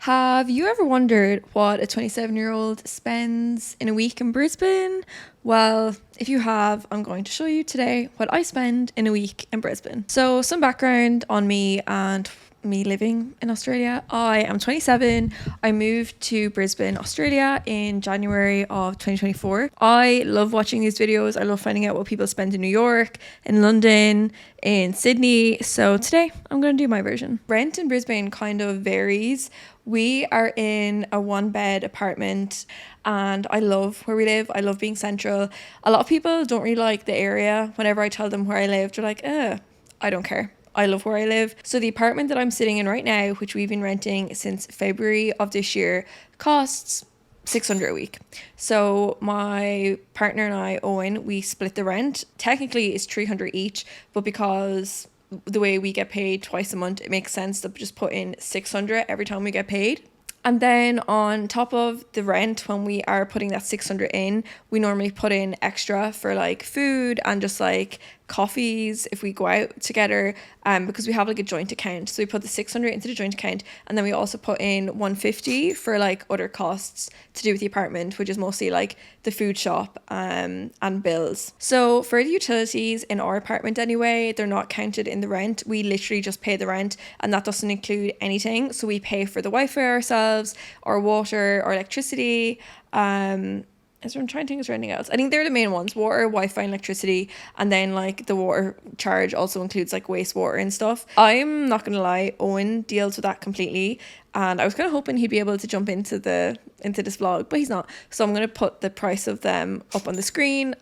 Have you ever wondered what a 27-year-old spends in a week in Brisbane? Well, if you have, I'm going to show you today what I spend in a week in Brisbane. So some background on me and me living in Australia. I am 27. I moved to Brisbane, Australia in January of 2024. I love watching these videos. I love finding out what people spend in New York, in London, in Sydney. So today I'm going to do my version. Rent in Brisbane kind of varies. We are in a 1-bed apartment and I love where we live. I love being central. A lot of people don't really like the area. Whenever I tell them where I live, they're like, I don't care. I love where I live. So the apartment that I'm sitting in right now, which we've been renting since February of this year, costs $600 a week. So my partner and I, Owen, we split the rent. Technically it's $300 each, but because the way we get paid twice a month, it makes sense to just put in $600 every time we get paid. And then on top of the rent, when we are putting that $600 in, we normally put in extra for like food and just like coffees if we go out together, because we have like a joint account. So we put the $600 into the joint account, and then we also put in $150 for like other costs to do with the apartment, which is mostly like the food shop and bills. So for the utilities in our apartment anyway, they're not counted in the rent. We literally just pay the rent, and that doesn't include anything. So we pay for the Wi-Fi ourselves, our water, our electricity. I'm trying to think, is there anything else? I think they're the main ones: water, Wi-Fi, and electricity. And then like the water charge also includes like wastewater and stuff. I'm not gonna lie, Owen deals with that completely, and I was kind of hoping he'd be able to jump into this vlog, but he's not. So I'm gonna put the price of them up on the screen,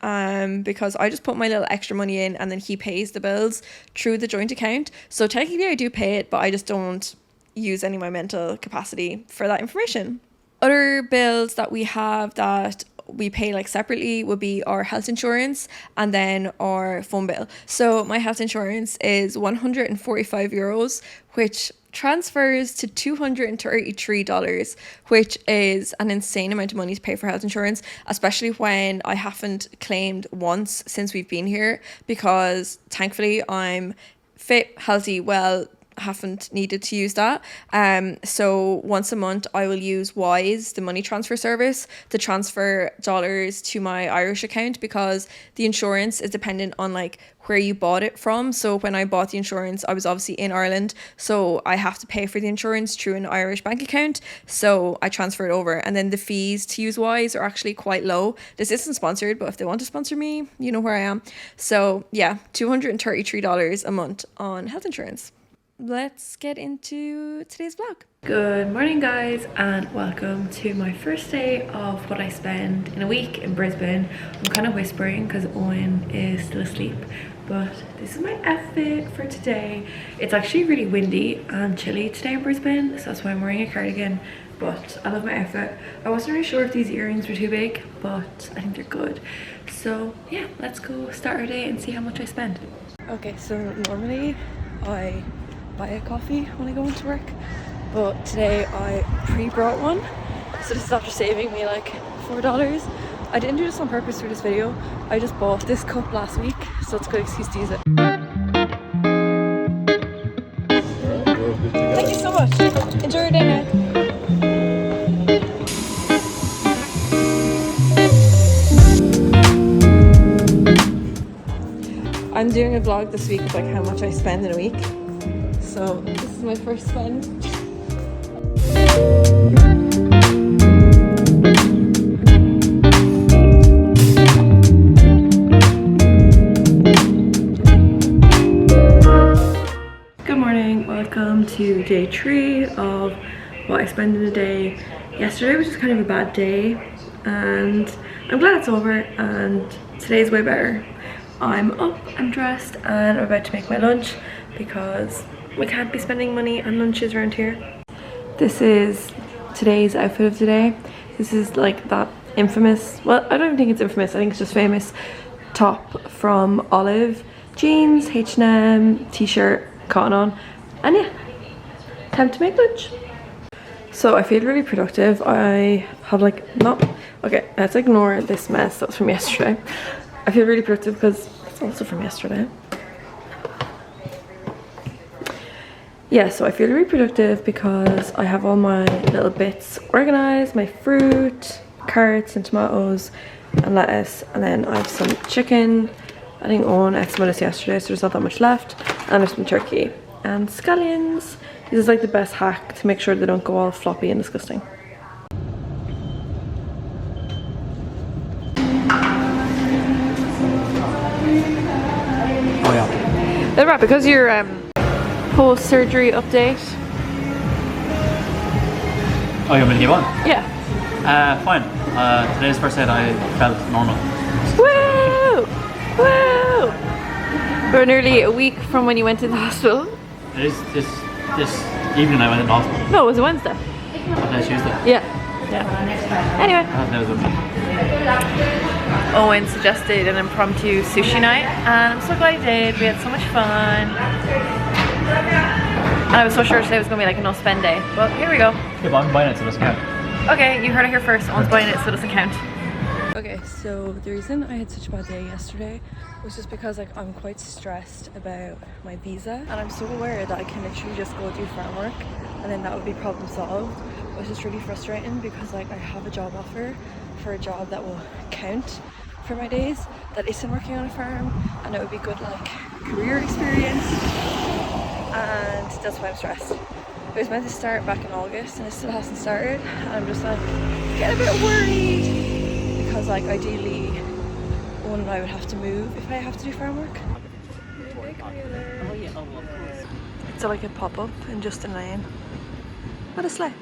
because I just put my little extra money in and then he pays the bills through the joint account. So technically I do pay it, but I just don't use any of my mental capacity for that information. Other bills that we have that we pay like separately would be our health insurance and then our phone bill. So my health insurance is €145, which transfers to $233, which is an insane amount of money to pay for health insurance, especially when I haven't claimed once since we've been here, because thankfully I'm fit, healthy, well, haven't needed to use that. So once a month I will use Wise, the money transfer service, to transfer dollars to my Irish account, because the insurance is dependent on like where you bought it from. So when I bought the insurance, I was obviously in Ireland, so I have to pay for the insurance through an Irish bank account. So I transfer it over, and then the fees to use Wise are actually quite low. This isn't sponsored, but if they want to sponsor me, you know where I am. So yeah, $233 a month on health insurance. Let's get into today's vlog. Good morning guys, and welcome to my first day of what I spend in a week in Brisbane. I'm kind of whispering because Owen is still asleep, but this is my outfit for today. It's actually really windy and chilly today in Brisbane, so that's why I'm wearing a cardigan, but I love my outfit. I wasn't really sure if these earrings were too big, but I think they're good. So yeah, let's go start our day and see how much I spend. Okay, so normally I buy a coffee when I go into work, but today I pre-brought one, so this is after saving me like $4. I didn't do this on purpose for this video. I just bought this cup last week, so it's a good excuse to use it. Thank you so much. Enjoy your day now. I'm doing a vlog this week of like how much I spend in a week. So this is my first spend. Good morning, welcome to day 3 of what I spend in a day. Yesterday was just kind of a bad day, and I'm glad it's over, and today's way better. I'm up, I'm dressed, and I'm about to make my lunch because we can't be spending money on lunches around here. This is today's outfit of today. This is like that infamous, well, I don't even think it's infamous, I think it's just famous top from Olive. Jeans, H&M, t-shirt, cotton on, and yeah, time to make lunch. So I feel really productive. I have like, okay, let's ignore this mess that was from yesterday. I feel really productive because it's also from yesterday. Yeah, so I feel really productive because I have all my little bits organized, my fruit, carrots and tomatoes and lettuce, and then I have some chicken. I didn't own X amount of yesterday, so there's not that much left, and there's some turkey and scallions. This is like the best hack to make sure they don't go all floppy and disgusting. Oh yeah. That's right, because your post-surgery update. Oh, you want me to give one? Yeah. Fine. Today's first day I felt normal. Woo! Woo! We're nearly a week from when you went to the hospital. It is this evening I went to the hospital. No, it was a Wednesday. Today Tuesday. Yeah. Yeah. Anyway. That was a Owen suggested an impromptu sushi night, and I'm so glad he did. We had so much fun. And I was so sure today was going to be like a no spend day, but here we go. Yeah, but I'm buying it so it doesn't count. Okay, you heard it here first. Owen's buying it so it doesn't count. Okay, so the reason I had such a bad day yesterday was just because like I'm quite stressed about my visa, and I'm so aware that I can literally just go do farm work and then that would be problem solved. But it's just really frustrating because like I have a job offer for a job that will count for my days that isn't working on a farm, and it would be good like career experience, and that's why I'm stressed. It was meant to start back in August and it still hasn't started, and I'm just like getting a bit worried because like ideally one I would have to move if I have to do farm work. It's like a pop-up in Justin Lane. What a sleigh.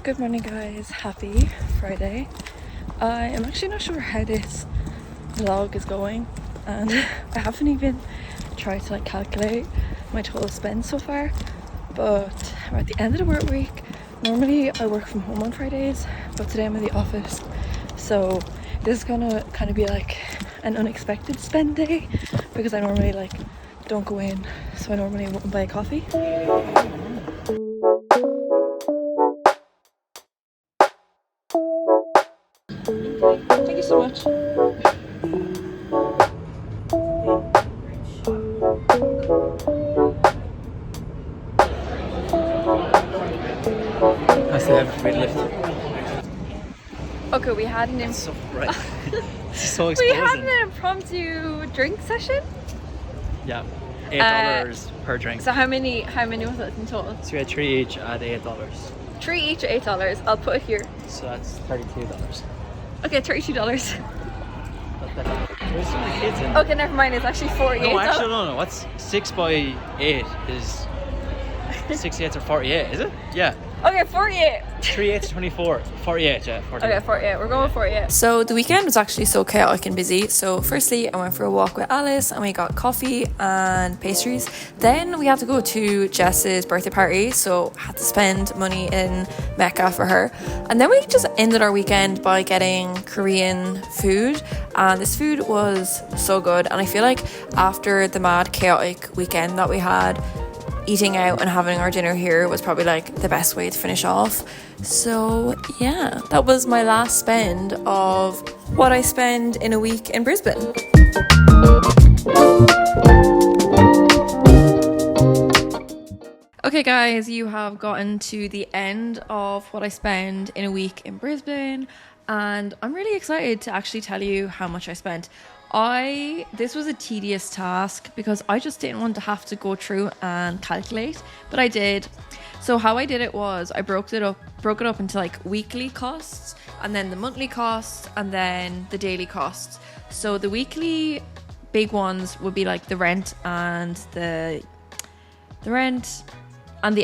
Good morning guys, happy Friday. I am actually not sure how this vlog is going, and I haven't even tried to like calculate my total spend so far, but we're at the end of the work week. Normally I work from home on Fridays, but today I'm in the office, so this is gonna kind of be like an unexpected spend day because I normally like don't go in, so I normally won't buy a coffee. Thank you so much. I still have a free lift. Okay, we had an So bright. It's so we exposing. had an impromptu drink session. Yeah. $8 per drink. So how many was it in total? So we had 3 each at $8. 3 each at $8. I'll put it here. So that's $32. Okay, $32. There's so many kids in. Okay, never mind. It's actually $48. No, actually, no. What's 6 by 8 is 68 or 48, is it? Yeah. Okay, 48. 3 8 24. 48, yeah. 48. Okay, 48. We're going with 48. So the weekend was actually so chaotic and busy. So firstly, I went for a walk with Alice and we got coffee and pastries. Then we had to go to Jess's birthday party, so had to spend money in Mecca for her. And then we just ended our weekend by getting Korean food. And this food was so good. And I feel like after the mad chaotic weekend that we had, eating out and having our dinner here was probably like the best way to finish off. So yeah, that was my last spend of what I spend in a week in Brisbane. Okay guys, you have gotten to the end of what I spend in a week in Brisbane, and I'm really excited to actually tell you how much I spent. This was a tedious task because I just didn't want to have to go through and calculate, but I did. So how I did it was I broke it up into like weekly costs, and then the monthly costs, and then the daily costs. So the weekly big ones would be like the rent and the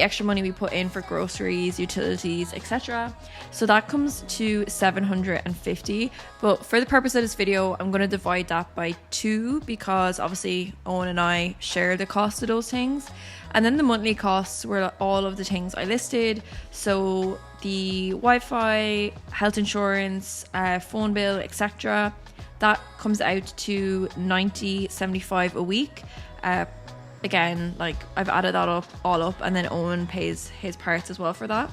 extra money we put in for groceries, utilities, etc. So that comes to $750. But for the purpose of this video, I'm going to divide that by 2 because obviously Owen and I share the cost of those things. And then the monthly costs were all of the things I listed. So the Wi-Fi, health insurance, phone bill, etc. That comes out to $90.75 a week. Again, like I've added that all up, and then Owen pays his parts as well for that.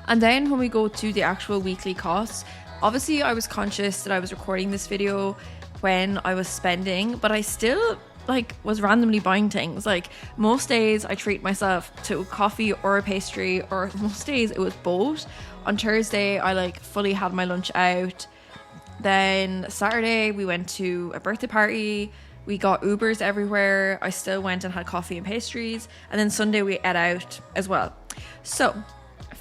And then when we go to the actual weekly costs, obviously I was conscious that I was recording this video when I was spending, but I still like was randomly buying things. Like most days I treat myself to a coffee or a pastry, or most days it was both. On Thursday I like fully had my lunch out. Then Saturday we went to a birthday party. We got Ubers everywhere. I still went and had coffee and pastries. And then Sunday we ate out as well. So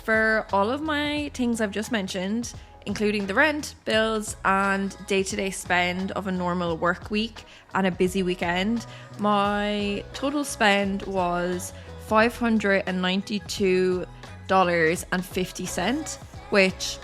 for all of my things I've just mentioned, including the rent, bills, and day-to-day spend of a normal work week and a busy weekend, my total spend was $592.50, which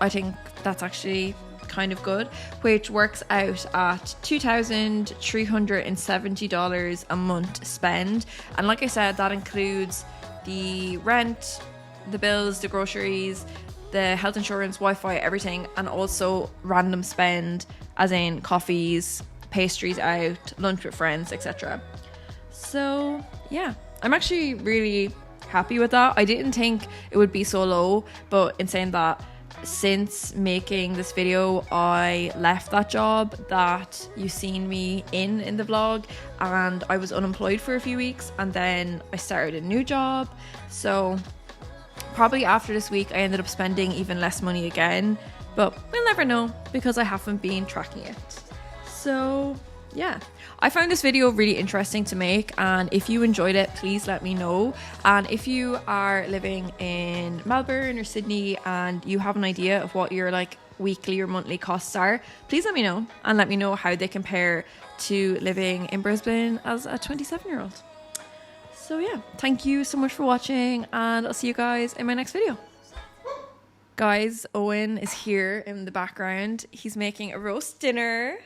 I think that's actually kind of good, which works out at $2,370 a month spend. And like I said, that includes the rent, the bills, the groceries, the health insurance, Wi-Fi, everything, and also random spend as in coffees, pastries out, lunch with friends, etc. So yeah, I'm actually really happy with that. I didn't think it would be so low, but in saying that, since making this video I left that job that you've seen me in the vlog, and I was unemployed for a few weeks, and then I started a new job. So probably after this week I ended up spending even less money again, but we'll never know because I haven't been tracking it. So yeah, I found this video really interesting to make, and if you enjoyed it, please let me know. And if you are living in Melbourne or Sydney and you have an idea of what your like weekly or monthly costs are, please let me know, and let me know how they compare to living in Brisbane as a 27-year-old. So yeah, thank you so much for watching, and I'll see you guys in my next video. Guys, Owen is here in the background. He's making a roast dinner.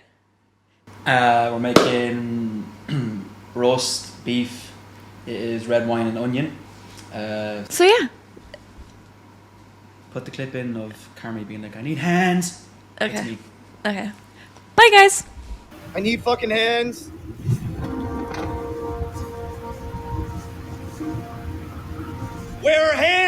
We're making roast beef. It is red wine and onion. So yeah. Put the clip in of Carmi being like, I need hands. Okay. Okay. Bye guys. I need fucking hands. Where are hands?